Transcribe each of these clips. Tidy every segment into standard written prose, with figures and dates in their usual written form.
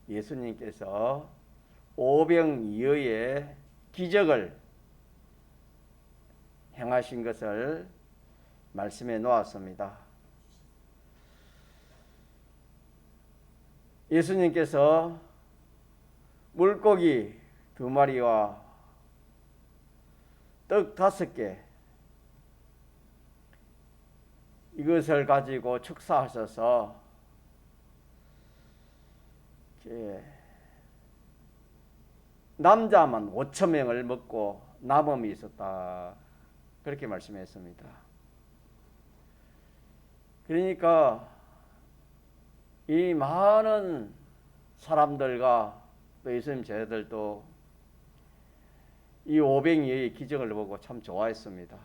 예수님께서 오병이어의 기적을 행하신 것을 말씀해 놓았습니다. 예수님께서 물고기 2마리와 떡 5개 이것을 가지고 축사하셔서 남자만 5,000명을 먹고 남음이 있었다. 그렇게 말씀했습니다. 그러니까 이 많은 사람들과 또 예수님 제자들도 이 오병이어의 기적을 보고 참 좋아했습니다.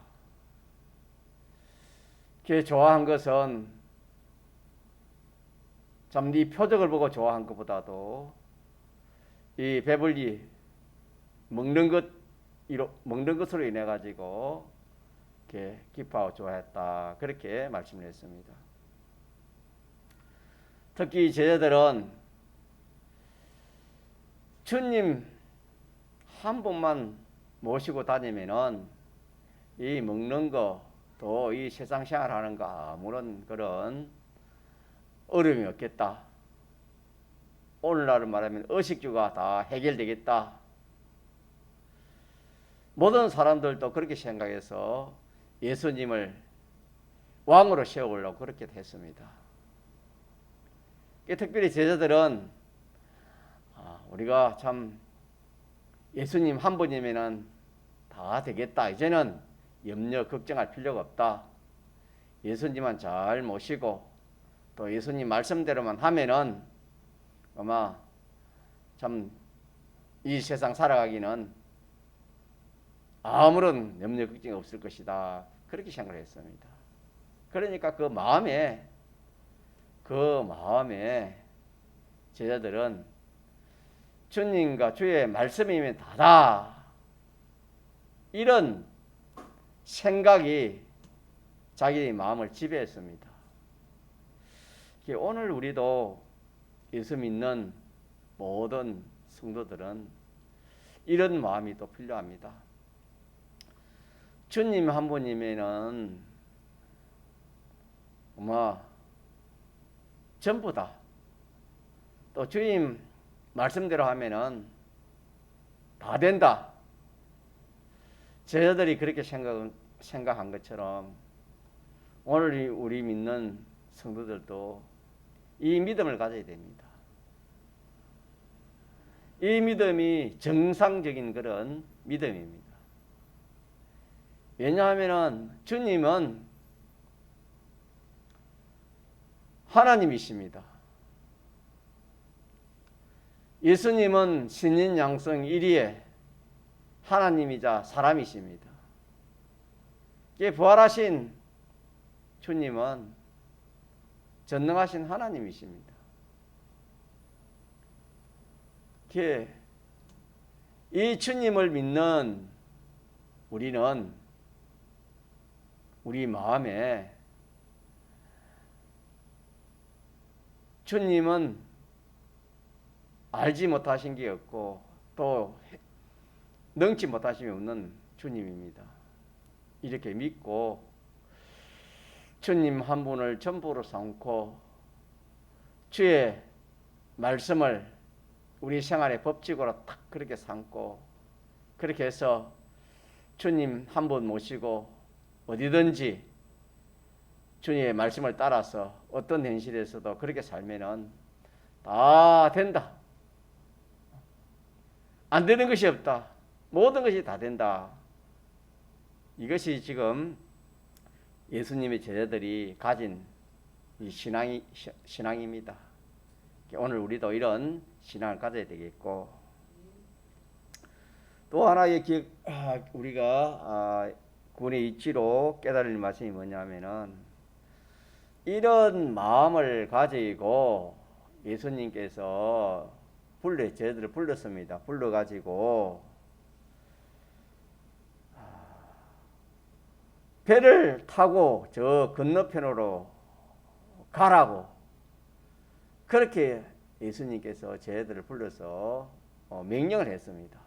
그 좋아한 것은 참 네 표적을 보고 좋아한 것보다도 이 배불리 먹는 것으로 인해 가지고 이렇게 기뻐하고 좋아했다. 그렇게 말씀을 했습니다. 특히 제자들은 주님 한 분만 모시고 다니면은 이 먹는 거 또 이 세상 생활하는 거 아무런 그런 어려움이 없겠다. 오늘날로 말하면 의식주가 다 해결되겠다. 모든 사람들도 그렇게 생각해서 예수님을 왕으로 세우려고 그렇게 했습니다. 특별히 제자들은 우리가 참 예수님 한 분이면은 다 되겠다. 이제는 염려 걱정할 필요가 없다. 예수님만 잘 모시고 또 예수님 말씀대로만 하면은 아마 참 이 세상 살아가기는 아무런 염려 걱정이 없을 것이다. 그렇게 생각을 했습니다. 그러니까 그 마음에 제자들은 주님과 주의 말씀이면 다다. 이런 생각이 자기 마음을 지배했습니다. 오늘 우리도 예수 믿는 모든 성도들은 이런 마음이 또 필요합니다. 주님 한 분이면은 전부 다 또 주님 말씀대로 하면은 다 된다. 제자들이 그렇게 생각한 것처럼 오늘 우리 믿는 성도들도 이 믿음을 가져야 됩니다. 이 믿음이 정상적인 그런 믿음입니다. 왜냐하면 주님은 하나님이십니다. 예수님은 신인 양성 1위의 하나님이자 사람이십니다. 부활하신 주님은 전능하신 하나님이십니다. 이 주님을 믿는 우리는 우리 마음에 주님은 알지 못하신 게 없고 또 능치 못하심이 없는 주님입니다. 이렇게 믿고 주님 한 분을 전부로 삼고 주의 말씀을 우리 생활의 법칙으로 딱 그렇게 삼고 그렇게 해서 주님 한 분 모시고 어디든지 주님의 말씀을 따라서 어떤 현실에서도 그렇게 살면은 다 된다. 안 되는 것이 없다. 모든 것이 다 된다. 이것이 지금 예수님의 제자들이 가진 이 신앙입니다. 오늘 우리도 이런 신앙을 가져야 되겠고, 또 하나의 우리가 구원의 이치로 깨달을 말씀이 뭐냐면은 이런 마음을 가지고 예수님께서 제자들을 불렀습니다. 불러가지고 배를 타고 저 건너편으로 가라고 그렇게 예수님께서 제자들을 불러서 명령을 했습니다.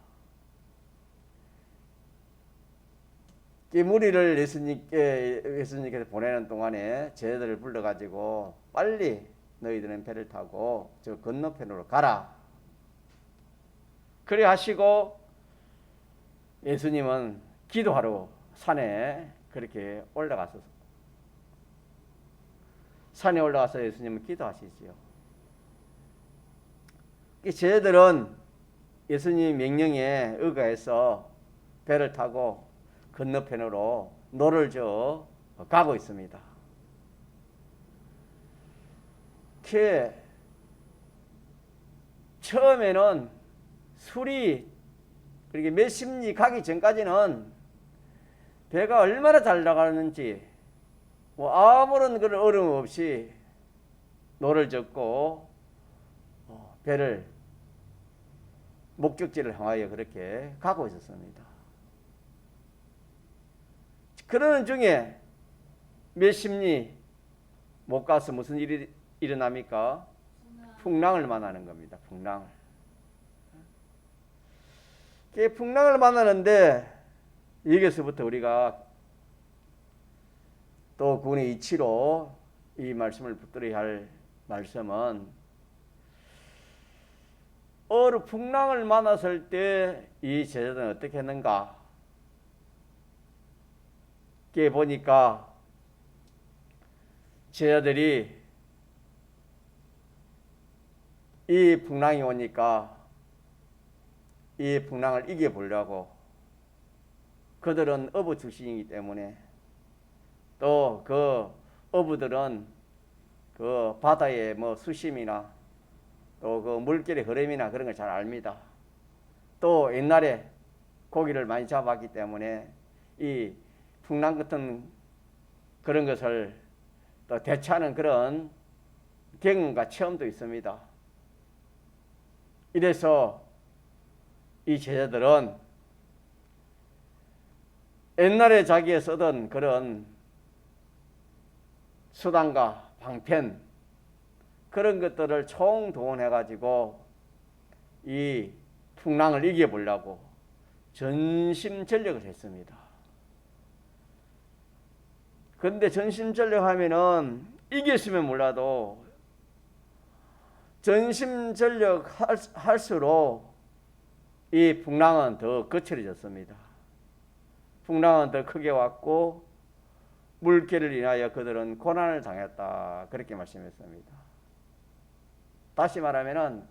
이 무리를 예수님께서 보내는 동안에 제자들을 불러가지고 빨리 너희들은 배를 타고 저 건너편으로 가라. 그래 하시고 예수님은 기도하러 산에 그렇게 올라가서 산에 올라가서 예수님은 기도하시지요. 제자들은 예수님 명령에 의거해서 배를 타고 건너편으로 노를 저 가고 있습니다. 처음에는 술이 그렇게 몇십 리 가기 전까지는 배가 얼마나 잘 나가는지 뭐 아무런 그런 어려움 없이 노를 젓고 배를 목적지를 향하여 그렇게 가고 있었습니다. 그러는 중에 몇십 리 못 가서 무슨 일이 일어납니까? 풍랑을 만나는 겁니다. 풍랑을. 풍랑을 만나는데 여기서부터 우리가 또 구원의 이치로 이 말씀을 붙들어야 할 말씀은 풍랑을 만났을 때 이 제자들은 어떻게 했는가? 이게 보니까 제자들이 이 풍랑이 오니까 이 풍랑을 이겨보려고 그들은 어부 출신이기 때문에 또 그 어부들은 그 바다의 뭐 수심이나 또 그 물결의 흐름이나 그런 걸 잘 압니다. 또 옛날에 고기를 많이 잡았기 때문에 이 풍랑 같은 그런 것을 또 대처하는 그런 경험과 체험도 있습니다. 이래서 이 제자들은 옛날에 자기가 쓰던 그런 수단과 방편 그런 것들을 총동원해 가지고 이 풍랑을 이겨보려고 전심전력을 했습니다. 그런데 전심전력 하면은 이겼으면 몰라도 전심전력 할수록 이 풍랑은 더 거칠어졌습니다. 풍랑은 더 크게 왔고 물결을 인하여 그들은 고난을 당했다. 그렇게 말씀했습니다. 다시 말하면은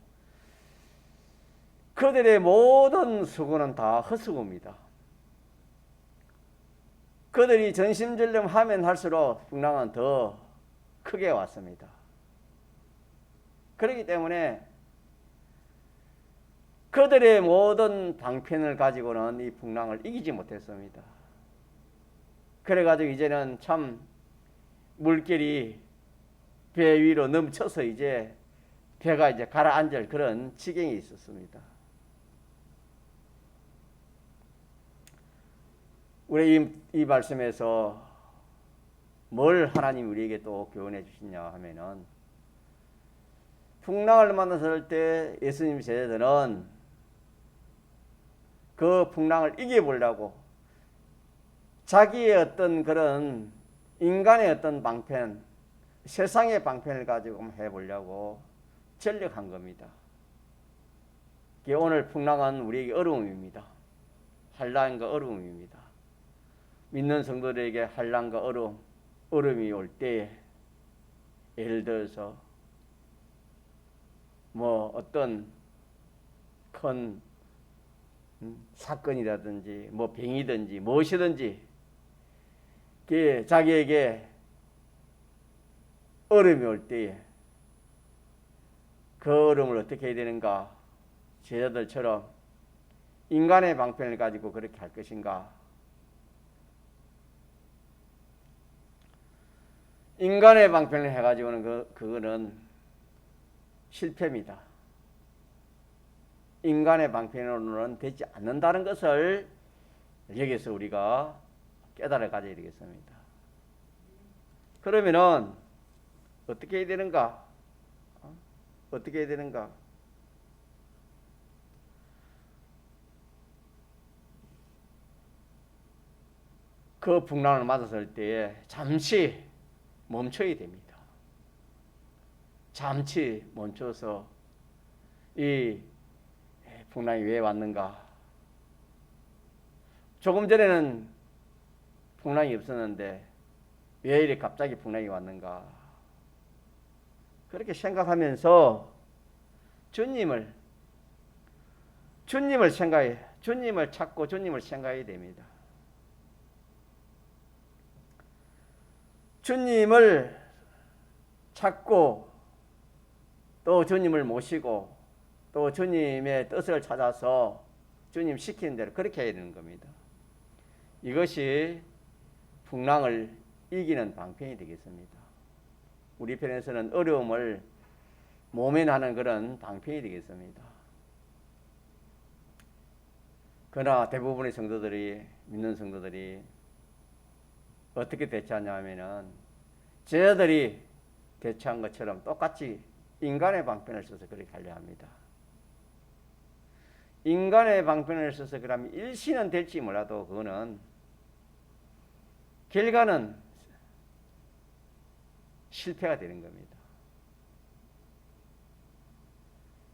그들의 모든 수고는 다 헛수고입니다. 그들이 전심전력하면 할수록 풍랑은 더 크게 왔습니다. 그렇기 때문에 그들의 모든 방편을 가지고는 이 풍랑을 이기지 못했습니다. 그래가지고 이제는 참 물결이 배 위로 넘쳐서 이제 배가 이제 가라앉을 그런 지경이 있었습니다. 우리 이 말씀에서 뭘 하나님 우리에게 또 교훈해 주시냐 하면은 풍랑을 만났을 때 예수님 제자들은 그 풍랑을 이겨보려고 자기의 어떤 그런 인간의 어떤 방편, 세상의 방편을 가지고 해보려고 전력한 겁니다. 오늘 풍랑은 우리에게 어려움입니다. 환난과 어려움입니다. 믿는 성도들에게 환난과 어려움이 올 때에 예를 들어서 뭐 어떤 큰 사건이라든지 뭐 병이든지 무엇이든지 자기에게 어려움이 올 때에 그 어려움을 어떻게 해야 되는가? 제자들처럼 인간의 방편을 가지고 그렇게 할 것인가? 인간의 방편을 해가지고는 그거는 실패입니다. 인간의 방편으로는 되지 않는다는 것을 여기서 우리가 깨달아 가져야 되겠습니다. 그러면은 어떻게 해야 되는가? 어떻게 해야 되는가? 그 풍랑을 맞았을 때에 잠시 멈춰야 됩니다. 잠시 멈춰서 이 풍랑이 왜 왔는가? 조금 전에는 풍랑이 없었는데 왜 이렇게 갑자기 풍랑이 왔는가? 그렇게 생각하면서 주님을 생각해, 주님을 찾고 주님을 생각해야 됩니다. 주님을 찾고 또 주님을 모시고 또 주님의 뜻을 찾아서 주님 시키는 대로 그렇게 해야 되는 겁니다. 이것이 풍랑을 이기는 방편이 되겠습니다. 우리 편에서는 어려움을 모면하는 그런 방편이 되겠습니다. 그러나 대부분의 성도들이, 믿는 성도들이 어떻게 대처하냐 하면은 제자들이 대처한 것처럼 똑같이 인간의 방편을 써서 그렇게 하려 합니다. 인간의 방편을 써서 그러면 일시는 될지 몰라도 그거는 결과는 실패가 되는 겁니다.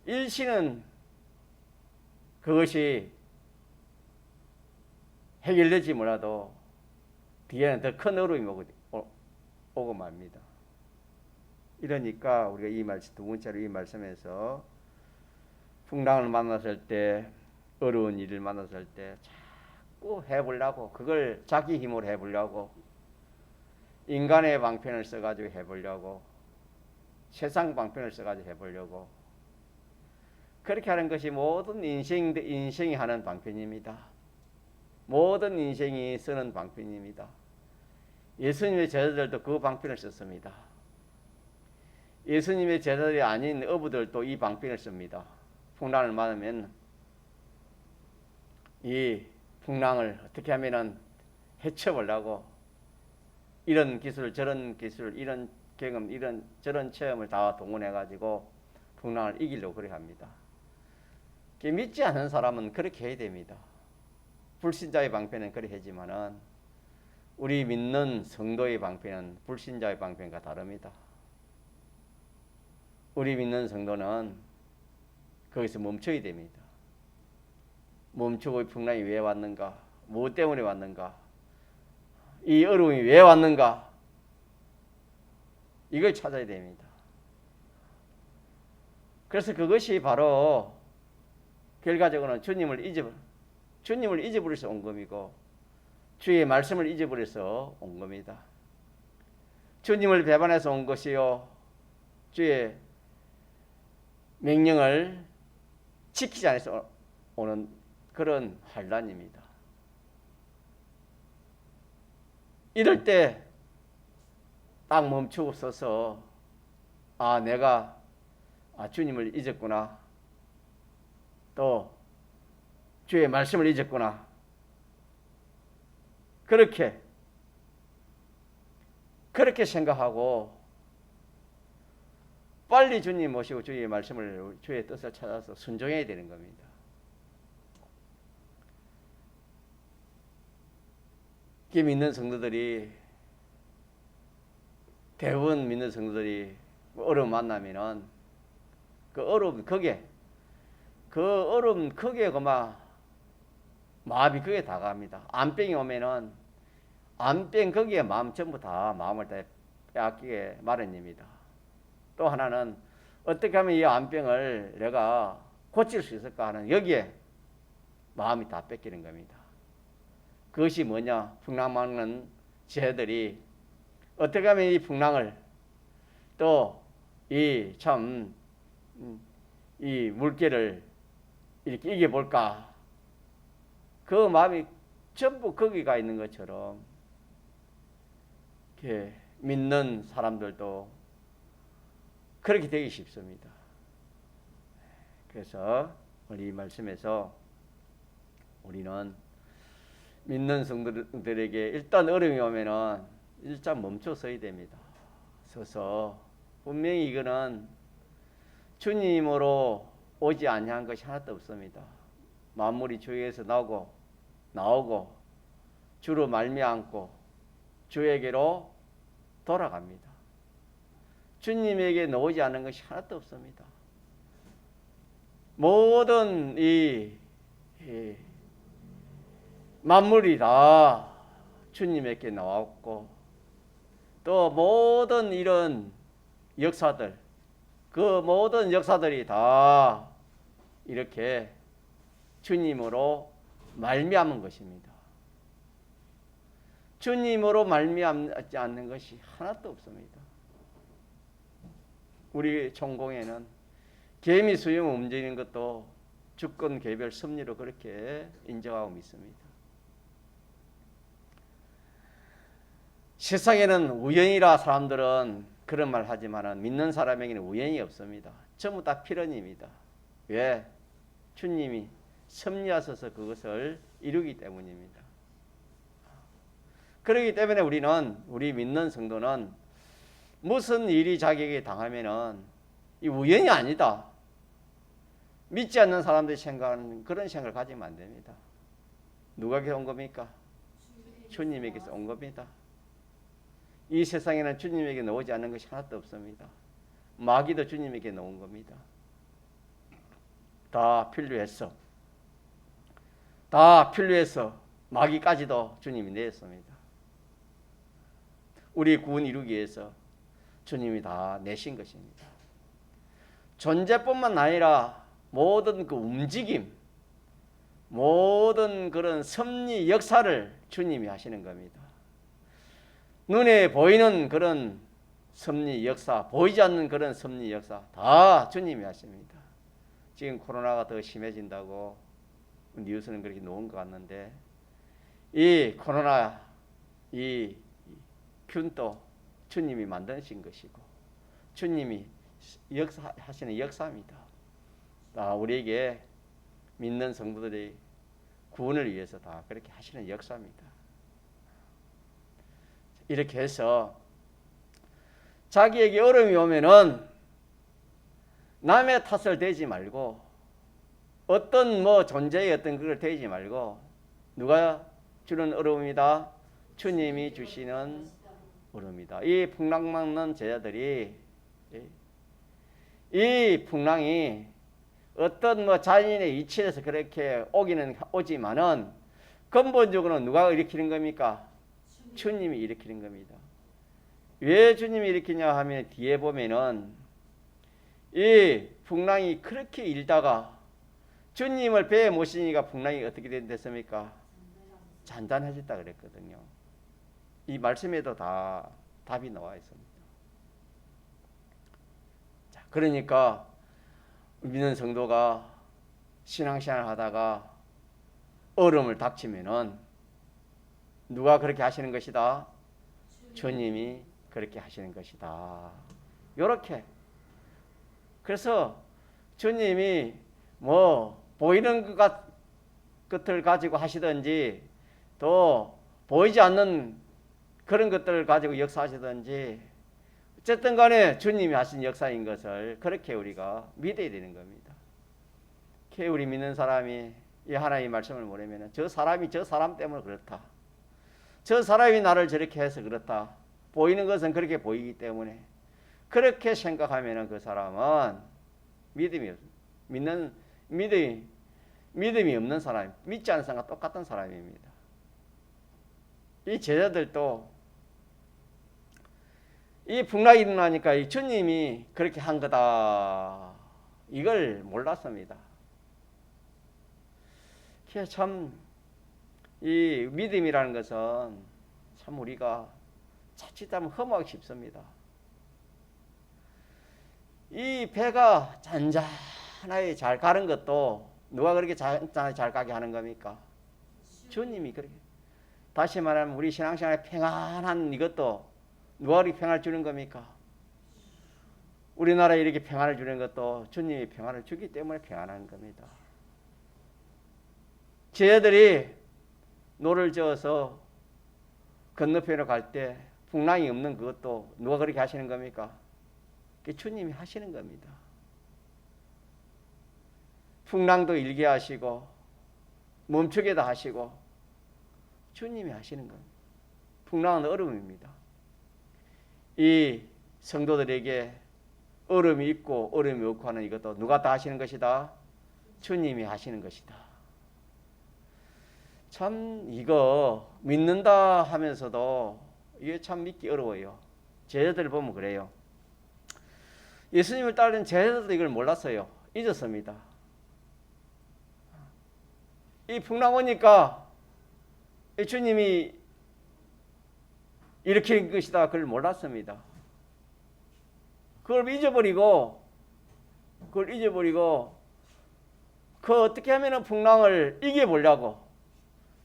일시는 그것이 해결되지 몰라도 뒤에는 더 큰 어려움이 오고 맙니다. 이러니까 우리가 이 말씀, 두 번째로 이 말씀에서 풍랑을 만났을 때, 어려운 일을 만났을 때 자꾸 해보려고, 그걸 자기 힘으로 해보려고, 인간의 방편을 써가지고 해보려고, 세상 방편을 써가지고 해보려고, 그렇게 하는 것이 모든 인생이 하는 방편입니다. 모든 인생이 쓰는 방편입니다. 예수님의 제자들도 그 방편을 썼습니다. 예수님의 제자들이 아닌 어부들도 이 방편을 씁니다. 풍랑을 맞으면 이 풍랑을 어떻게 하면은 헤쳐보려고 이런 기술, 저런 기술, 이런 경험, 이런 저런 체험을 다 동원해가지고 풍랑을 이기려고 그래 합니다. 믿지 않는 사람은 그렇게 해야 됩니다. 불신자의 방편은 그렇게 하지만은 우리 믿는 성도의 방편은 불신자의 방편과 다릅니다. 우리 믿는 성도는 거기서 멈춰야 됩니다. 멈추고 이 풍랑이 왜 왔는가? 무엇 때문에 왔는가? 이 어려움이 왜 왔는가? 이걸 찾아야 됩니다. 그래서 그것이 바로 결과적으로는 주님을 잊어버려서 온 겁이고 주의 말씀을 잊어버려서 온 겁니다. 주님을 배반해서 온 것이요 주의 명령을 지키지 않아서 오는 그런 환난입니다. 이럴 때 딱 멈추고 서서 내가 주님을 잊었구나. 또 주의 말씀을 잊었구나. 그렇게 생각하고 빨리 주님 모시고 주의 말씀을, 주의 뜻을 찾아서 순종해야 되는 겁니다. 믿는 성도들이, 대부분 믿는 성도들이 어려움 만나면은 그 어려움 거기에 그만 마음이 거기에 다가갑니다. 암병이 오면은 암병 거기에 전부 다 마음을 다 빼앗기게 마련입니다. 또 하나는 어떻게 하면 이 암병을 내가 고칠 수 있을까 하는 여기에 마음이 다 뺏기는 겁니다. 그것이 뭐냐? 풍랑 맞는 제자들이 어떻게 하면 이 풍랑을 또 이 물결을 이렇게 이겨볼까? 그 마음이 전부 거기가 있는 것처럼 이렇게 믿는 사람들도 그렇게 되기 쉽습니다. 그래서 우리 이 말씀에서 우리는 믿는 성도들에게 일단 어려움이 오면은 일단 멈춰 서야 됩니다. 서서 분명히 이거는 주님으로 오지 아니한 것이 하나도 없습니다. 만물이 주에게서 나오고 주로 말미암고 주에게로 돌아갑니다. 주님에게 나오지 않은 것이 하나도 없습니다. 모든 이 만물이 다 주님에게 나왔고 또 모든 이런 역사들 그 모든 역사들이 다 이렇게 주님으로 말미암은 것입니다. 주님으로 말미암지 않는 것이 하나도 없습니다. 우리 천공에는 개미 수염 움직이는 것도 주권 개별 섭리로 그렇게 인정하고 믿습니다. 세상에는 우연이라 사람들은 그런 말 하지만 믿는 사람에게는 우연이 없습니다. 전부 다 필연입니다. 왜? 주님이 섭리하셔서 그것을 이루기 때문입니다. 그렇기 때문에 우리 믿는 성도는 무슨 일이 자기에게 당하면은 이 우연이 아니다. 믿지 않는 사람들이 생각하는 그런 생각을 가지면 안 됩니다. 누가에게서 온 겁니까? 주님에게서 온 겁니다. 이 세상에는 주님에게 나오지 않는 것이 하나도 없습니다. 마귀도 주님에게 나온 겁니다. 다 필요해서 마귀까지도 주님이 내었습니다. 우리 구원 이루기 위해서 주님이 다 내신 것입니다. 존재뿐만 아니라 모든 그 움직임, 모든 그런 섭리 역사를 주님이 하시는 겁니다. 눈에 보이는 그런 섭리 역사, 보이지 않는 그런 섭리 역사 다 주님이 하십니다. 지금 코로나가 더 심해진다고 뉴스는 그렇게 놓은 것 같는데 이 코로나 이 균도 주님이 만드신 것이고 주님이 하시는 역사입니다. 우리에게 믿는 성도들의 구원을 위해서 다 그렇게 하시는 역사입니다. 이렇게 해서 자기에게 어려움이 오면은 남의 탓을 대지 말고 어떤 존재의 어떤 그걸 대지 말고 누가 주는 어려움이다? 주님이 주시는 어려움이다. 이 풍랑 맞는 제자들이 이 풍랑이 어떤 자연의 이치에서 그렇게 오지만은 근본적으로는 누가 일으키는 겁니까? 주님이 일으키는 겁니다. 왜 주님이 일으키냐 하면 뒤에 보면은 이 풍랑이 그렇게 일다가 주님을 배에 모시니까 풍랑이 어떻게 됐습니까? 잔잔해졌다 그랬거든요. 이 말씀에도 다 답이 나와 있습니다. 자, 그러니까 믿는 성도가 신앙생활 하다가 어려움을 닥치면은 누가 그렇게 하시는 것이다? 주님이 그렇게 하시는 것이다. 요렇게. 그래서 주님이 보이는 것을 가지고 하시든지 또 보이지 않는 그런 것들을 가지고 역사하시든지 어쨌든 간에 주님이 하신 역사인 것을 그렇게 우리가 믿어야 되는 겁니다. 우리 믿는 사람이 이 하나님의 말씀을 모르면 저 사람이 저 사람 때문에 그렇다. 저 사람이 나를 저렇게 해서 그렇다. 보이는 것은 그렇게 보이기 때문에 그렇게 생각하면 그 사람은 믿음이 없는 사람, 믿지 않는 사람과 똑같은 사람입니다. 이 제자들도 이 풍랑이 일어나니까 이 주님이 그렇게 한 거다. 이걸 몰랐습니다. 참 이 믿음이라는 것은 참 우리가 자칫하면 험하기 쉽습니다. 이 배가 잔잔하게 잘 가는 것도 누가 그렇게 잔잔하게 잘 가게 하는 겁니까? 주님이 그렇게. 다시 말하면 우리 신앙생활에 평안한 이것도 누가 그렇게 평안을 주는 겁니까? 우리나라에 이렇게 평안을 주는 것도 주님이 평안을 주기 때문에 평안한 겁니다. 제자들이 노를 저어서 건너편으로 갈 때 풍랑이 없는 그것도 누가 그렇게 하시는 겁니까? 주님이 하시는 겁니다. 풍랑도 일게 하시고 멈추게도 하시고 주님이 하시는 겁니다. 풍랑은 얼음입니다. 이 성도들에게 얼음이 있고 얼음이 없고 하는 이것도 누가 다 하시는 것이다? 주님이 하시는 것이다. 참 이거 믿는다 하면서도 이게 참 믿기 어려워요. 제자들 보면 그래요. 예수님을 따르는 제자들도 이걸 몰랐어요. 잊었습니다. 이 풍랑 오니까 주님이 일으키는 것이다. 그걸 몰랐습니다. 그걸 잊어버리고 그 어떻게 하면 풍랑을 이겨보려고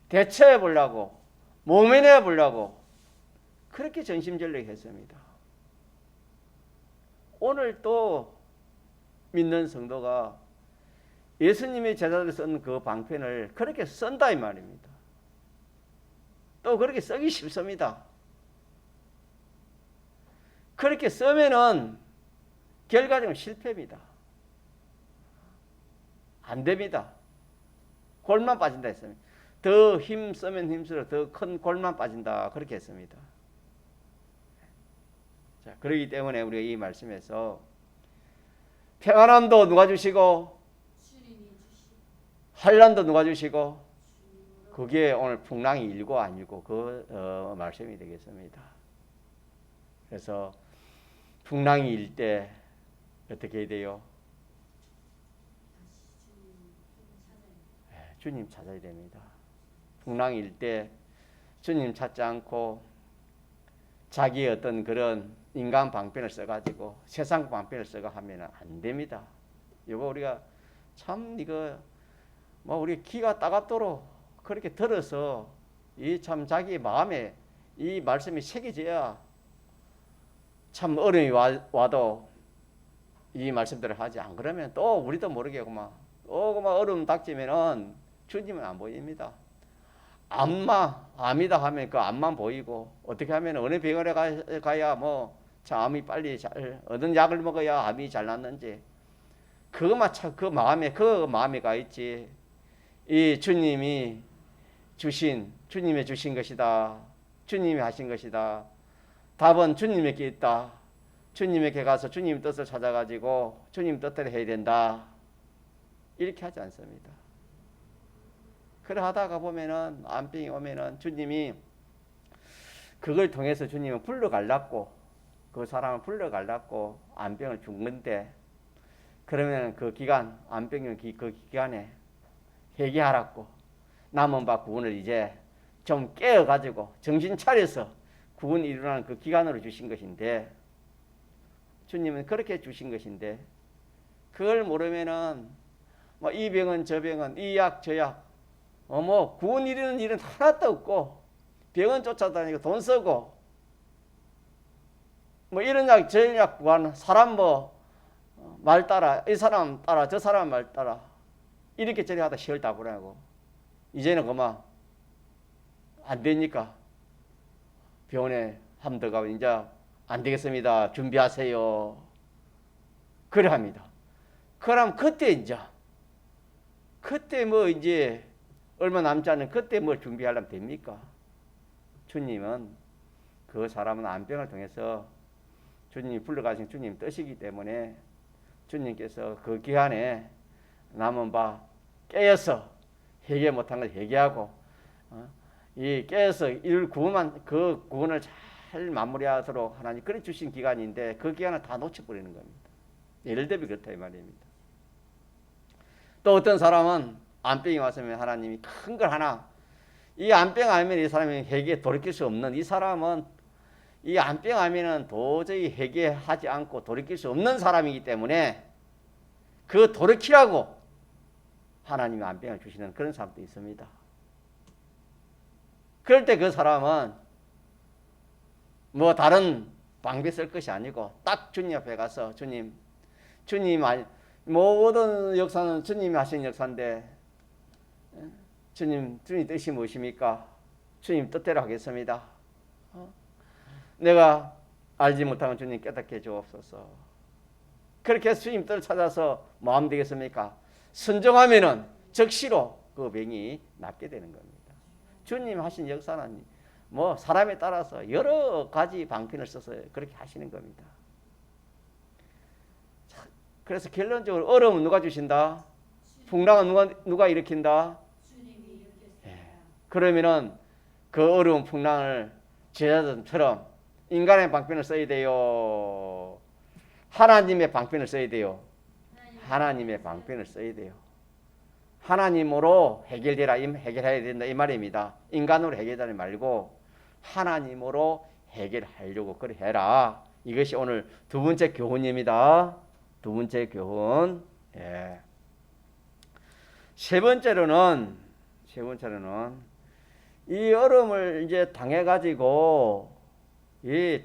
대처해보려고 모면해보려고 그렇게 전심전력했습니다. 오늘 또 믿는 성도가 예수님의 제자들이 쓴 그 방편을 그렇게 쓴다 이 말입니다. 또 그렇게 쓰기 쉽습니다. 그렇게 쓰면은 결과적으로 실패입니다. 안 됩니다. 골만 빠진다 했습니다. 더 힘 쓰면 힘쓸어 더 큰 골만 빠진다 그렇게 했습니다. 자, 그렇기 때문에 우리가 이 말씀에서 평안함도 누가 주시고 환난도 누가 주시고 그게 오늘 풍랑이 일고 안 일고 그 말씀이 되겠습니다. 그래서 풍랑이 일 때 어떻게 해야 돼요? 주님 찾아야 됩니다. 풍랑이 일 때 주님 찾지 않고 자기의 어떤 그런 인간 방편을 써가지고 세상 방편을 써가 하면 안 됩니다. 이거 우리가 참 이거 뭐 우리 귀가 따갑도록 그렇게 들어서 이 참 자기 마음에 이 말씀이 새겨져야 참 어려움이 와도 이 말씀들을 하지 안 그러면 또 우리도 모르게 그만 어려움 닥치면은 주님은 안 보입니다. 암이다 하면 그 암만 보이고 어떻게 하면 어느 병원에 가야 뭐 참 암이 빨리 잘 어떤 약을 먹어야 암이 잘 낫는지 그것만 참 그 마음에 가 있지. 이 주님이 주신 것이다. 주님이 하신 것이다. 답은 주님에게 있다. 주님에게 가서 주님 뜻을 찾아가지고 주님 뜻대로 해야 된다. 이렇게 하지 않습니다. 그래 하다가 보면은 암병이 오면은 주님이 그걸 통해서 주님은 불러갈랐고 그 사람을 불러갈랐고 암병을 준 건데 그러면 그 기간 암병 그 기간에 회개하라고 남은 바 구원을 이제 좀 깨어가지고 정신 차려서 구원이 일어나는 그 기간으로 주신 것인데 주님은 그렇게 주신 것인데 그걸 모르면은 뭐 이 병은 저 병은 이 약 저 약 뭐 구원 이루는 일은 하나도 없고 병원 쫓아다니고 돈 쓰고 뭐 이런 약 저 약 구하는 사람 뭐 말 따라 이 사람 따라 저 사람 말 따라 이렇게 저렇게 하다 시월 다 보내고 이제는 그만 안 되니까 병원에 한 번 더 가면 이제 안 되겠습니다. 준비하세요. 그래 합니다. 그럼 그때 뭐 이제 얼마 남지 않은 그때 뭘 준비하려면 됩니까? 주님은 그 사람은 암병을 통해서 주님이 불러가신 주님 뜻이기 때문에 주님께서 그 기간에 남은 바 깨어서 회개 못한 걸 회개하고 이 깨어서 그 구원을 잘 마무리하도록 하나님 그래 주신 기간인데 그 기간을 다 놓쳐버리는 겁니다. 예를 들면 그렇다 이 말입니다. 또 어떤 사람은 암병이 왔으면 하나님이 큰 걸 하나 이 암병 알면 이 사람이 회개에 돌이킬 수 없는 이 사람은 이 암병 알면은 도저히 회개하지 않고 돌이킬 수 없는 사람이기 때문에 그 돌이키라고 하나님이 암병을 주시는 그런 사람도 있습니다. 그럴 때 그 사람은 뭐 다른 방비 쓸 것이 아니고 딱 주님 앞에 가서 주님 모든 역사는 주님이 하신 역사인데 주님 뜻이 무엇입니까? 주님 뜻대로 하겠습니다. 내가 알지 못하면 주님 깨닫게 해주옵소서. 그렇게 해서 주님 뜻을 찾아서 뭐 하면 되겠습니까? 순종하면은 즉시로 그 병이 낫게 되는 겁니다. 주님 하신 역사는 뭐 사람에 따라서 여러 가지 방편을 써서 그렇게 하시는 겁니다. 그래서 결론적으로 어려움은 누가 주신다? 풍랑은 누가 일으킨다? 예. 그러면은 그 어려운 풍랑을 제자들처럼 인간의 방편을 써야 돼요? 하나님의 방편을 써야 돼요? 하나님의 방편을 써야 돼요. 하나님으로 해결해야 된다 이 말입니다. 인간으로 해결하지 말고 하나님으로 해결하려고 그래 해라. 이것이 오늘 두 번째 교훈입니다. 두 번째 교훈. 예. 세 번째로는 이 어려움을 이제 당해가지고 이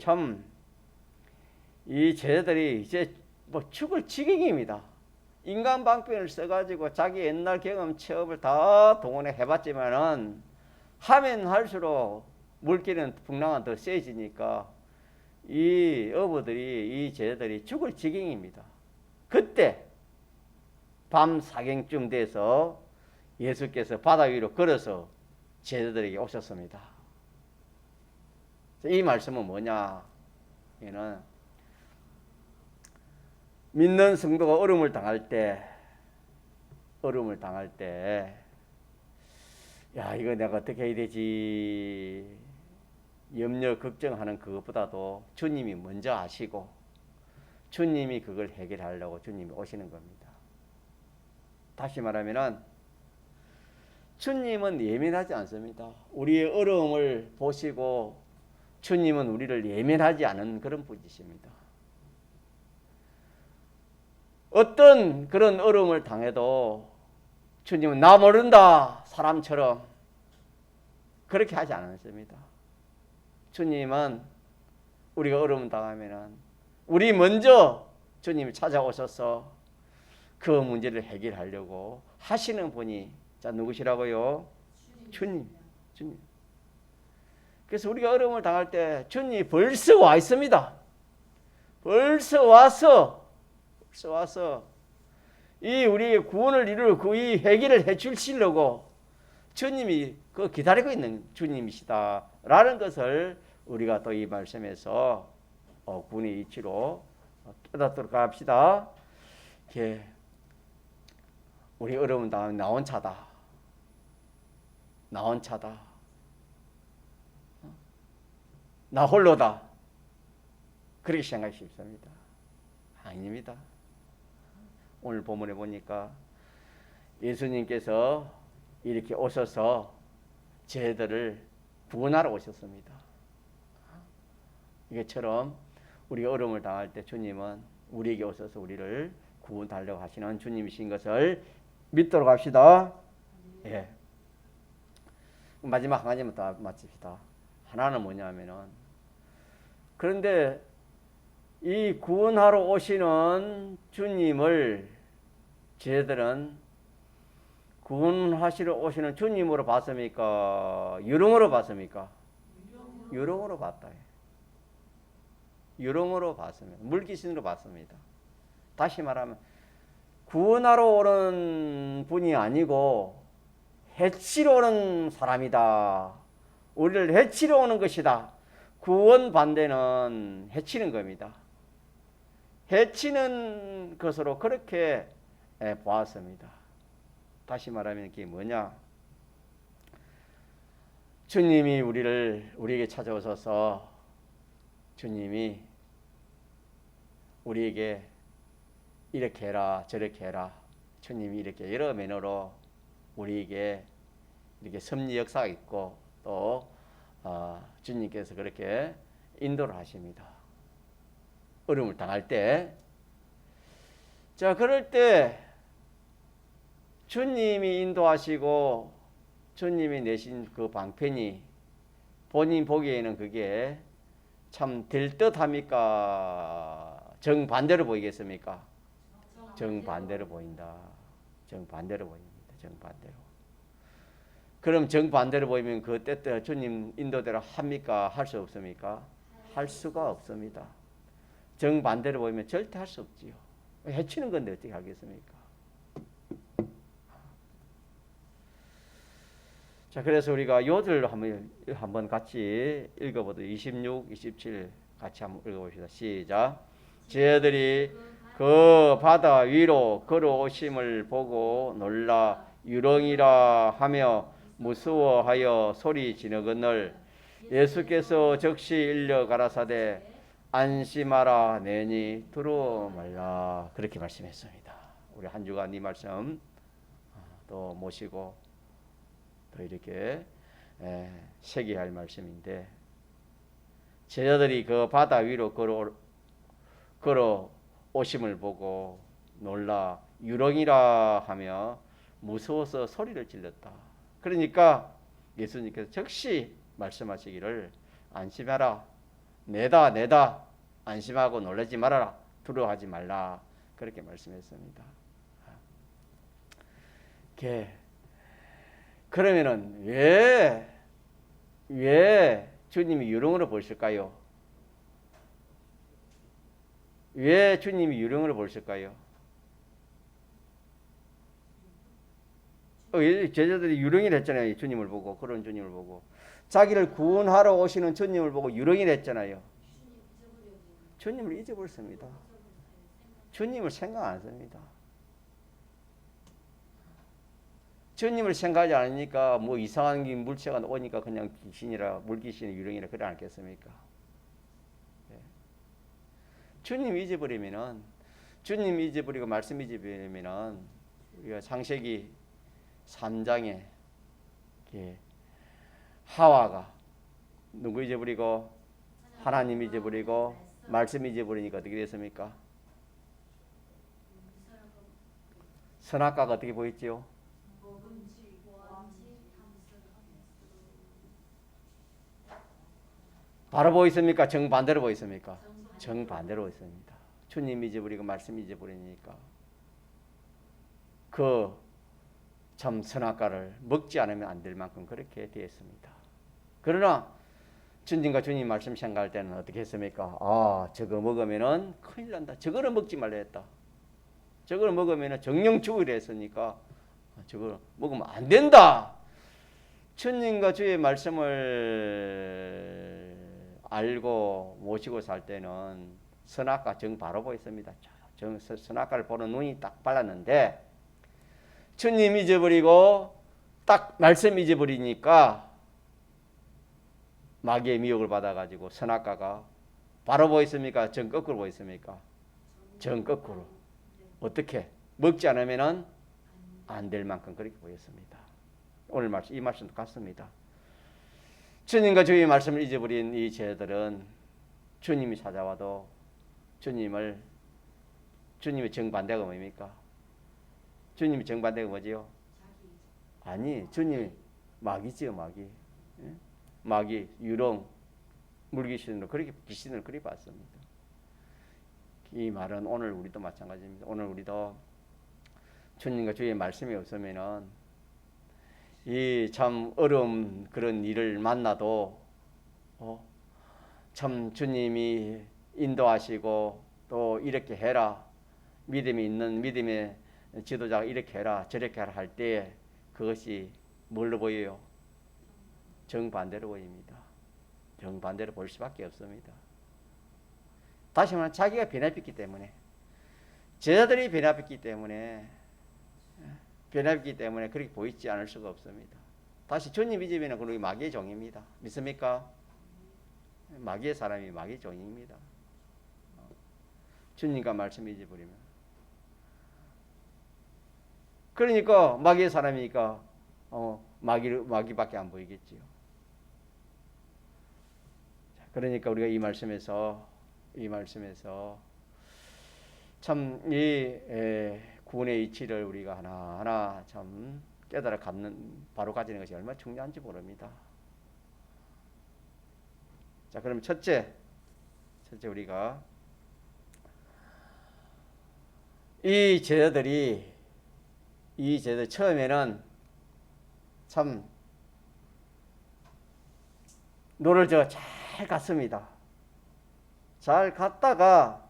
제자들이 이제 뭐 죽을 지경입니다. 인간 방편을 써가지고 자기 옛날 경험 체험을 다 동원해 해봤지만은 하면 할수록 물길은 풍랑은 더 세지니까 이 어부들이 이 제자들이 죽을 지경입니다. 그때 밤 사경쯤 돼서 예수께서 바다 위로 걸어서 제자들에게 오셨습니다. 이 말씀은 뭐냐? 얘는 믿는 성도가 어려움을 당할 때, 야, 이거 내가 어떻게 해야 되지? 염려, 걱정하는 그것보다도 주님이 먼저 아시고, 주님이 그걸 해결하려고 주님이 오시는 겁니다. 다시 말하면은, 주님은 예민하지 않습니다. 우리의 어려움을 보시고, 주님은 우리를 예민하지 않은 그런 분이십니다. 어떤 그런 어려움을 당해도 주님은 나 모른다 사람처럼 그렇게 하지 않습니다. 주님은 우리가 어려움 당하면은 우리 먼저 주님이 찾아오셔서 그 문제를 해결하려고 하시는 분이 자 누구시라고요? 주님. 그래서 우리가 어려움을 당할 때 주님이 벌써 와 있습니다. 벌써 와서 이 우리의 구원을 이루고 이 해결을 해 주시려고 주님이 그 기다리고 있는 주님이시다라는 것을 우리가 또 이 말씀에서 구원의 이치로 깨닫도록 합시다. 이렇게 우리 어려움 당하면 나 혼자다. 나 홀로다. 그렇게 생각하기 쉽습니다. 아닙니다. 오늘 본문에 보니까 예수님께서 이렇게 오셔서 저희들을 구원하러 오셨습니다. 이것처럼 우리가 어려움을 당할 때 주님은 우리에게 오셔서 우리를 구원하려고 하시는 주님이신 것을 믿도록 합시다. 예. 마지막 한 가지만 더 마칩시다. 하나는 뭐냐면은 그런데 이 구원하러 오시는 주님을 저희들은 구원하시러 오시는 주님으로 봤습니까? 유령으로 봤습니까? 유령으로 봤다. 유령으로 봤습니다. 물귀신으로 봤습니다. 다시 말하면 구원하러 오는 분이 아니고 해치러 오는 사람이다. 우리를 해치러 오는 것이다. 구원 반대는 해치는 겁니다. 해치는 것으로 그렇게 보았습니다. 다시 말하면 이게 뭐냐? 주님이 우리에게 찾아오셔서 주님이 우리에게 이렇게 해라 저렇게 해라 주님이 이렇게 여러 면으로 우리에게 이렇게 섭리 역사가 있고 또 주님께서 그렇게 인도를 하십니다. 어려움을 당할 때 자 그럴 때 주님이 인도하시고 주님이 내신 그 방편이 본인 보기에는 그게 참 될 듯합니까? 정반대로 보이겠습니까? 정반대로 보인다. 정반대로 보입니다. 정반대로. 그럼 정반대로 보이면 그 때때 주님 인도대로 합니까? 할 수 없습니까? 할 수가 없습니다. 정반대로 보이면 절대 할 수 없지요. 해치는 건데 어떻게 하겠습니까? 자, 그래서 우리가 요들 한번 같이 읽어보도 26, 27 같이 한번 읽어봅시다. 시작. 쟤들이 그 바다 위로 걸어오심을 보고 놀라 유령이라 하며 무서워하여 소리 지르거늘 예수께서 즉시 일러 가라사대 안심하라 내니 두려워 말라. 그렇게 말씀했습니다. 우리 한 주간 이 말씀 또 모시고 또 이렇게 새겨야 할 말씀인데, 제자들이 그 바다 위로 걸어 오심을 보고 놀라 유령이라 하며 무서워서 소리를 질렀다. 그러니까 예수님께서 즉시 말씀하시기를 안심하라, 내다 안심하고 놀라지 말아라, 두려워하지 말라, 그렇게 말씀했습니다. 그러면은 왜 주님이 유령으로 보실까요? 왜 주님이 유령으로 보실까요? 제자들이 유령이라 했잖아요. 주님을 보고, 그런 주님을 보고, 자기를 구원하러 오시는 주님을 보고 유령이라 했잖아요. 주님을 잊어버렸습니다. 주님을 생각 안 했습니다. 주님을 생각하지 않으니까 뭐 이상한 물체가 오니까 그냥 귀신이라, 물귀신이 유령이라 그래 않겠습니까? 주님 잊어버리면은, 주님 잊어버리고 말씀 잊어버리면은, 우리가 창세기 3장에 하와가 누구 잊어버리고 하나님 잊어버리고 말씀 잊어버리니까 어떻게 됐습니까? 선악과가 어떻게 보였지요? 바로 보였습니까? 정반대로 보였습니까? 정반대로 보였습니다. 주님 잊어버리고 말씀 잊어버리니까 그 참 선악과를 먹지 않으면 안 될 만큼 그렇게 되었습니다. 그러나 주님과 주님 말씀 생각할 때는 어떻게 했습니까? 저거 먹으면은 큰일 난다. 저거를 먹지 말라 했다. 저걸 먹으면은 정령 죽으려 했으니까 저걸 먹으면 안 된다. 주님과 주의 말씀을 알고 모시고 살 때는 선악과 정 바로 보였습니다. 선악과를 보는 눈이 딱 빨랐는데, 주님 잊어버리고 딱 말씀 잊어버리니까 마귀의 미혹을 받아가지고 선악과가 바로 보였습니까? 정 거꾸로 보였습니까? 정 거꾸로. 어떻게? 먹지 않으면 안 될 만큼 그렇게 보였습니다. 오늘 말씀, 이 말씀도 같습니다. 주님과 주의 말씀을 잊어버린 이 제자들은 주님이 찾아와도 주님의 정반대가 뭡니까? 주님이 정반대가 뭐지요? 아니, 주님이 마귀지요, 마귀. 마귀, 유령, 물귀신으로 그렇게 귀신을 그리 봤습니다. 이 말은 오늘 우리도 마찬가지입니다. 오늘 우리도 주님과 주의 말씀이 없으면은 이 참 어려운 그런 일을 만나도 참 주님이 인도하시고 또 이렇게 해라, 믿음이 있는 믿음의 지도자가 이렇게 해라 저렇게 하라 할 때 그것이 뭘로 보여요? 정반대로 보입니다. 정반대로 볼 수밖에 없습니다. 다시 말하면 자기가 변화했기 때문에, 제자들이 변화했기 때문에 그렇게 보이지 않을 수가 없습니다. 다시 주님 잊으면 그는 마귀의 종입니다. 믿습니까? 마귀의 사람이 마귀의 종입니다. 주님과 말씀 잊어버리면. 그러니까 마귀의 사람이니까 마귀밖에 안 보이겠지요. 그러니까 우리가 이 말씀에서 참 이 구원의 이치를 우리가 하나하나 참 깨달아 바로 가지는 것이 얼마나 중요한지 모릅니다. 자, 그럼 첫째 우리가 이 제자들이 처음에는 참 노를 잘 갔습니다. 잘 갔다가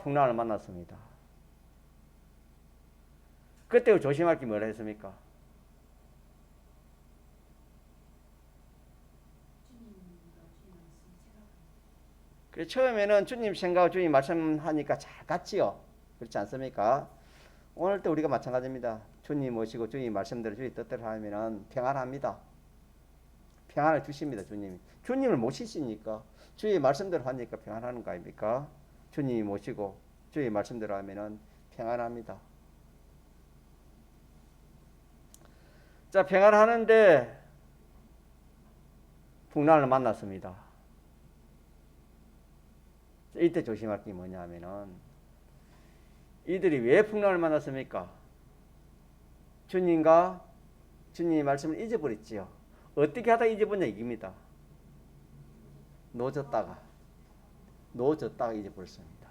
풍랑을 만났습니다. 그때 조심할 게 뭐라 했습니까? 처음에는 주님 생각, 주님 말씀하니까 잘 갔지요. 그렇지 않습니까? 오늘도 우리가 마찬가지입니다. 주님 모시고 주님 말씀대로 주님 뜻대로 하면은 평안합니다. 평안을 주십니다. 주님이. 주님을 모시시니까 주의 말씀대로 하니까 평안하는 거 아닙니까? 주님이 모시고 주의 말씀대로 하면은 평안합니다. 자, 평안하는데 풍랑을 만났습니다. 이때 조심할 게 뭐냐 하면은 이들이 왜 풍랑을 만났습니까? 주님과 주님의 말씀을 잊어버렸지요. 어떻게 하다 잊어버렸냐 이깁니다. 놓쳤다가 잊어버렸습니다.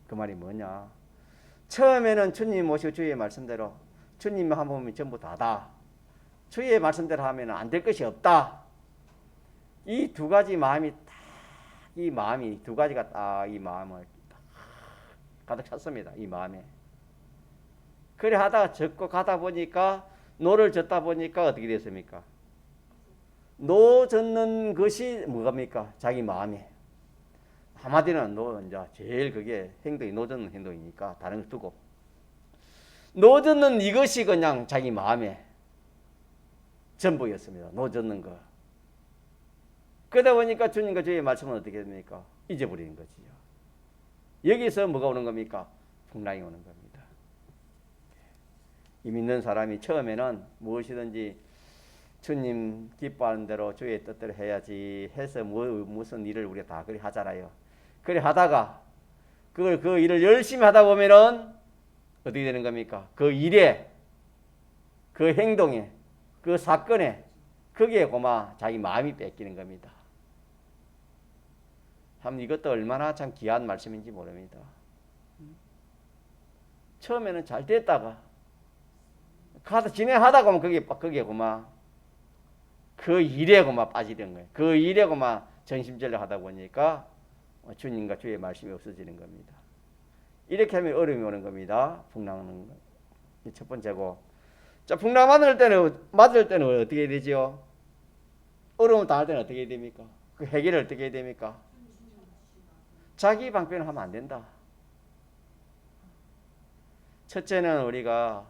그 말이 뭐냐? 처음에는 주님 모시고 주의 말씀대로 주님만 한 몸이 전부 다다. 주의 말씀대로 하면 안 될 것이 없다. 이 두 가지 마음이 이 마음이 두 가지가 딱 이 마음을 가득 찼습니다. 이 마음에. 그래 하다가 젖고 가다 보니까 노를 젓다 보니까 어떻게 됐습니까? 노 젓는 것이 뭐갑니까? 자기 마음에. 한마디는 노 이제 제일 그게 행동이 노 젓는 행동이니까 다른 걸 두고 노 젓는 이것이 그냥 자기 마음에 전부였습니다. 노 젓는 거. 그러다 보니까 주님과 주의 말씀은 어떻게 됩니까? 잊어버리는 거지요. 여기서 뭐가 오는 겁니까? 풍랑이 오는 겁니다. 이 믿는 사람이 처음에는 무엇이든지 주님 기뻐하는 대로 주의 뜻대로 해야지 해서 무슨 일을 우리가 다 그리 하잖아요. 그래 하다가 그 일을 열심히 하다 보면은 어떻게 되는 겁니까? 그 일에, 그 행동에, 그 사건에 거기에 고마 자기 마음이 뺏기는 겁니다. 참 이것도 얼마나 참 귀한 말씀인지 모릅니다. 처음에는 잘 됐다가 진행하다 보면 거기에 고마 그 일에 고마 빠지는 거예요. 그 일에 고마 전심전력 하다 보니까 주님과 주의 말씀이 없어지는 겁니다. 이렇게 하면 어려움이 오는 겁니다. 풍랑은 첫 번째고. 자, 풍랑 맞을 때는 어떻게 되지요? 어려움을 당할 때는 어떻게 해야 됩니까? 그 해결을 어떻게 해야 됩니까? 자기 방편을 하면 안 된다. 첫째는 우리가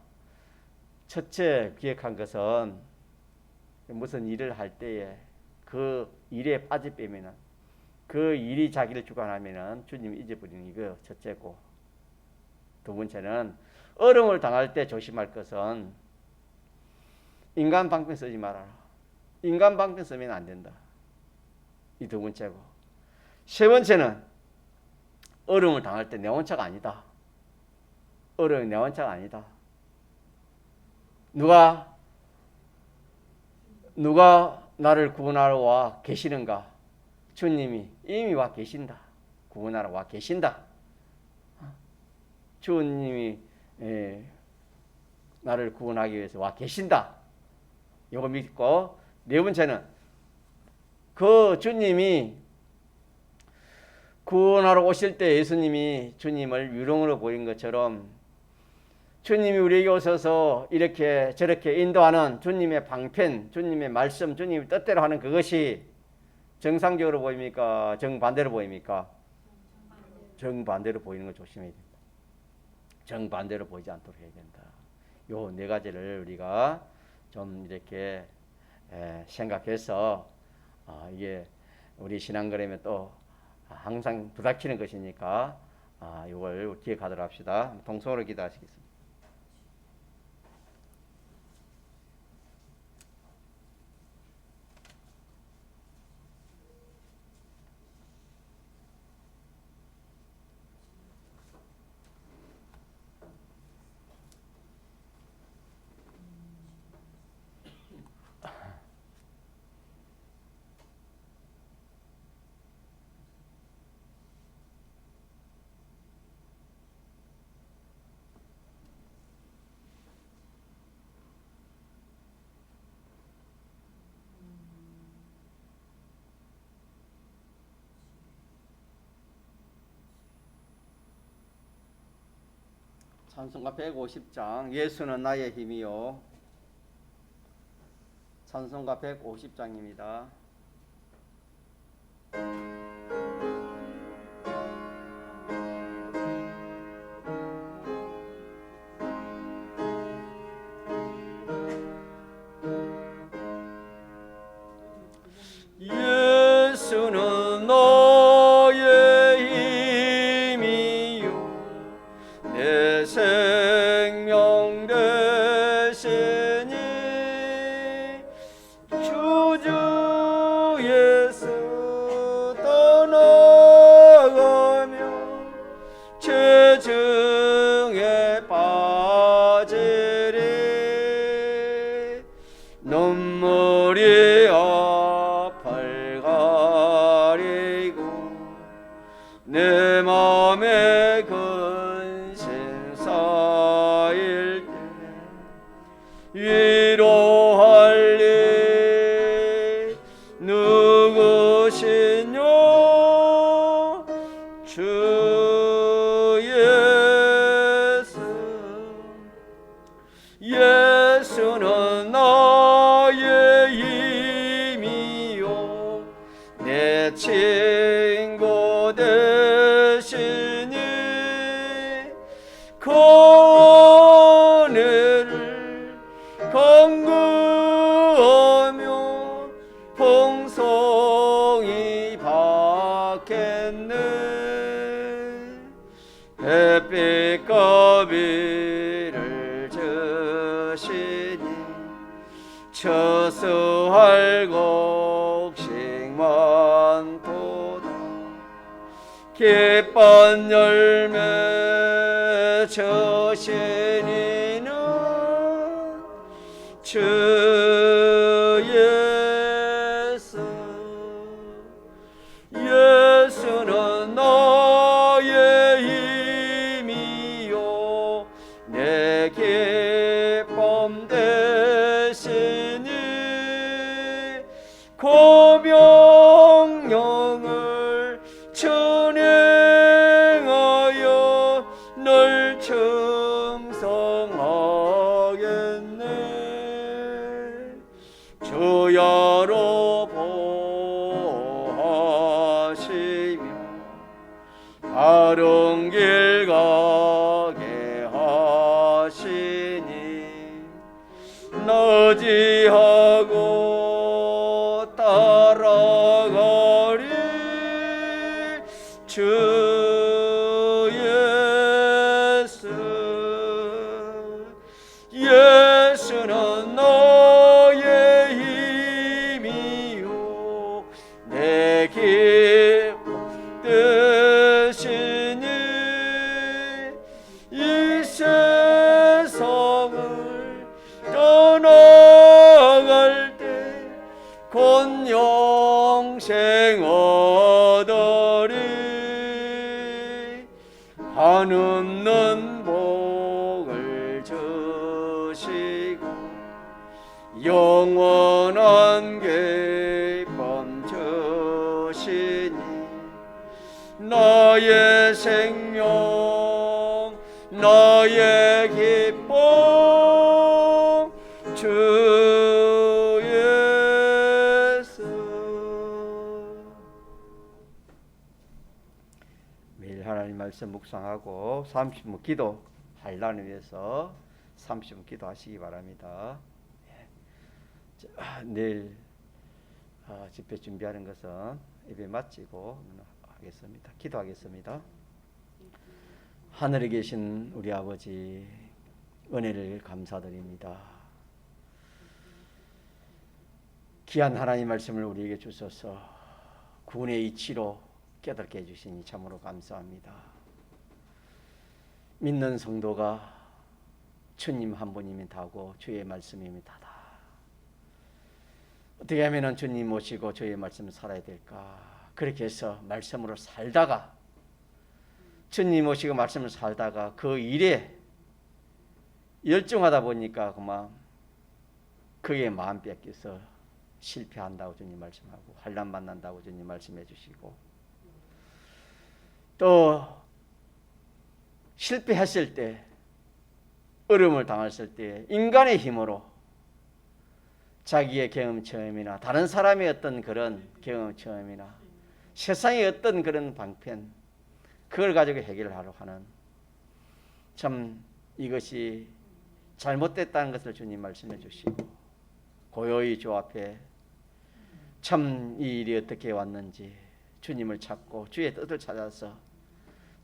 첫째 기억한 것은 무슨 일을 할 때에 그 일에 빠져빼면은 그 일이 자기를 주관하면은 주님 잊어버리는 이거 첫째고, 두 번째는 어려움을 당할 때 조심할 것은 인간 방편 쓰지 말아라. 인간 방편 쓰면 안 된다. 이 두 번째고, 세 번째는 어려움을 당할 때 내 혼자가 아니다. 어려움이 내 혼자가 아니다. 누가 나를 구원하러 와 계시는가? 주님이 이미 와 계신다. 구원하러 와 계신다. 주님이 나를 구원하기 위해서 와 계신다. 이거 믿고, 네 번째는 그 주님이 구원하러 오실 때 예수님이 주님을 유령으로 보인 것처럼 주님이 우리에게 오셔서 이렇게 저렇게 인도하는 주님의 방편, 주님의 말씀, 주님의 뜻대로 하는 그것이 정상적으로 보입니까? 정반대로 보입니까? 정반대로 보이는 걸 조심해야 된다. 정반대로 보이지 않도록 해야 된다. 요 네 가지를 우리가 좀 이렇게 생각해서 이게 우리 신앙그램에 또 항상 부닥치는 것이니까 이걸 기억하도록 합시다. 동성으로 기도하시겠습니다. 찬송가 150장 예수는 나의 힘이요. 찬송가 150장입니다. 생명 되시니 주주 예수 떠나가며 죄증에 빠지리 눈물이 앞을 가리고 내 맘에 근심 쌓일 때 위로할 리 누구시뇨 주 예수 예수는 나의 힘이요 내 친구 되시니 그 은혜를 간구하며 풍성히 받겠네 햇빛 가비를 주시니 처수할 곡식만 보다 기쁜 열매 주시니는 주 예수 예수는 나의 힘이요 내 기쁨 되시니 그 명령을 준행하여 널 충성하겠네 주야로 보하시며 바른 길 가게 하시니 너지하고 따라가리 주 예수 예수는 너의 힘이요 내 기쁨 되시니 이 세상을 떠나갈 때 곧 영생 얻으리 한없는 복을 주시고 영원한 기쁨 주시니 나의 생명 나의 기쁨 주 예수 매일 하나님 말씀 묵상하고 30분 기도 하려는 위해서 30분 기도하시기 바랍니다. 내일 집회 준비하는 것은 예배 마치고 하겠습니다. 기도하겠습니다. 하늘에 계신 우리 아버지 은혜를 감사드립니다. 귀한 하나님 말씀을 우리에게 주셔서 구원의 이치로 깨닫게 해주시니 참으로 감사합니다. 믿는 성도가 주님 한 분이면 다고 주의 말씀이면 다다. 어떻게 하면 주님 모시고 주의 말씀을 살아야 될까? 그렇게 해서 말씀으로 살다가 주님 모시고 말씀을 살다가 그 일에 열중하다 보니까 그만 그게 마음 뺏겨서 실패한다고 주님 말씀하고 환난 만난다고 주님 말씀해 주시고 또 실패했을 때 어려움을 당했을 때 인간의 힘으로 자기의 경험 체험이나 다른 사람의 어떤 그런 경험 체험이나 세상의 어떤 그런 방편 그걸 가지고 해결을 하려고 하는 참 이것이 잘못됐다는 것을 주님 말씀해 주시고 고요히 주 앞에 참 이 일이 어떻게 왔는지 주님을 찾고 주의 뜻을 찾아서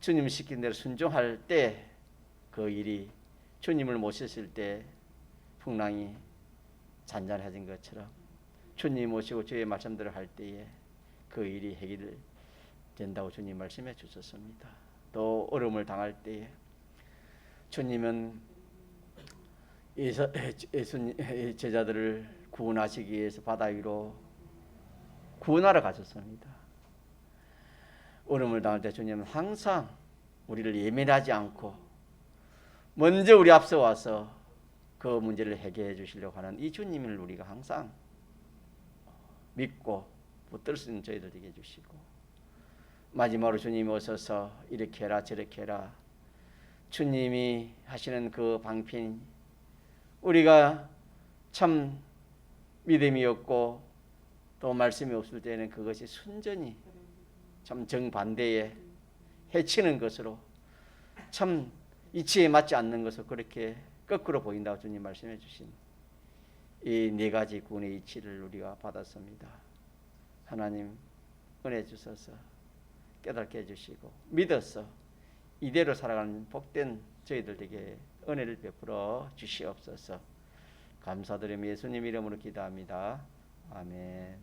주님 시킨 대로 순종할 때 그 일이 주님을 모셨을 때 풍랑이 잔잔해진 것처럼 주님 모시고 주의 말씀들을 할 때에 그 일이 해결된다고 주님 말씀해 주셨습니다. 또 어려움을 당할 때에 주님은 예수님 제자들을 구원하시기 위해서 바다 위로 구원하러 가셨습니다. 어려움을 당할 때 주님은 항상 우리를 예민하지 않고 먼저 우리 앞서 와서 그 문제를 해결해 주시려고 하는 이 주님을 우리가 항상 믿고 붙들 수 있는 저희들 되게 해주시고, 마지막으로 주님이 오셔서 이렇게 해라 저렇게 해라 주님이 하시는 그 방편, 우리가 참 믿음이 없고 또 말씀이 없을 때는 그것이 순전히 참 정반대에 해치는 것으로 참 이치에 맞지 않는 것으로 그렇게 거꾸로 보인다고 주님 말씀해 주신 이 네 가지 구원의 이치를 우리가 받았습니다. 하나님 은혜 주셔서 깨닫게 해주시고 믿어서 이대로 살아가는 복된 저희들에게 은혜를 베풀어 주시옵소서. 감사드리며 예수님 이름으로 기도합니다. 아멘.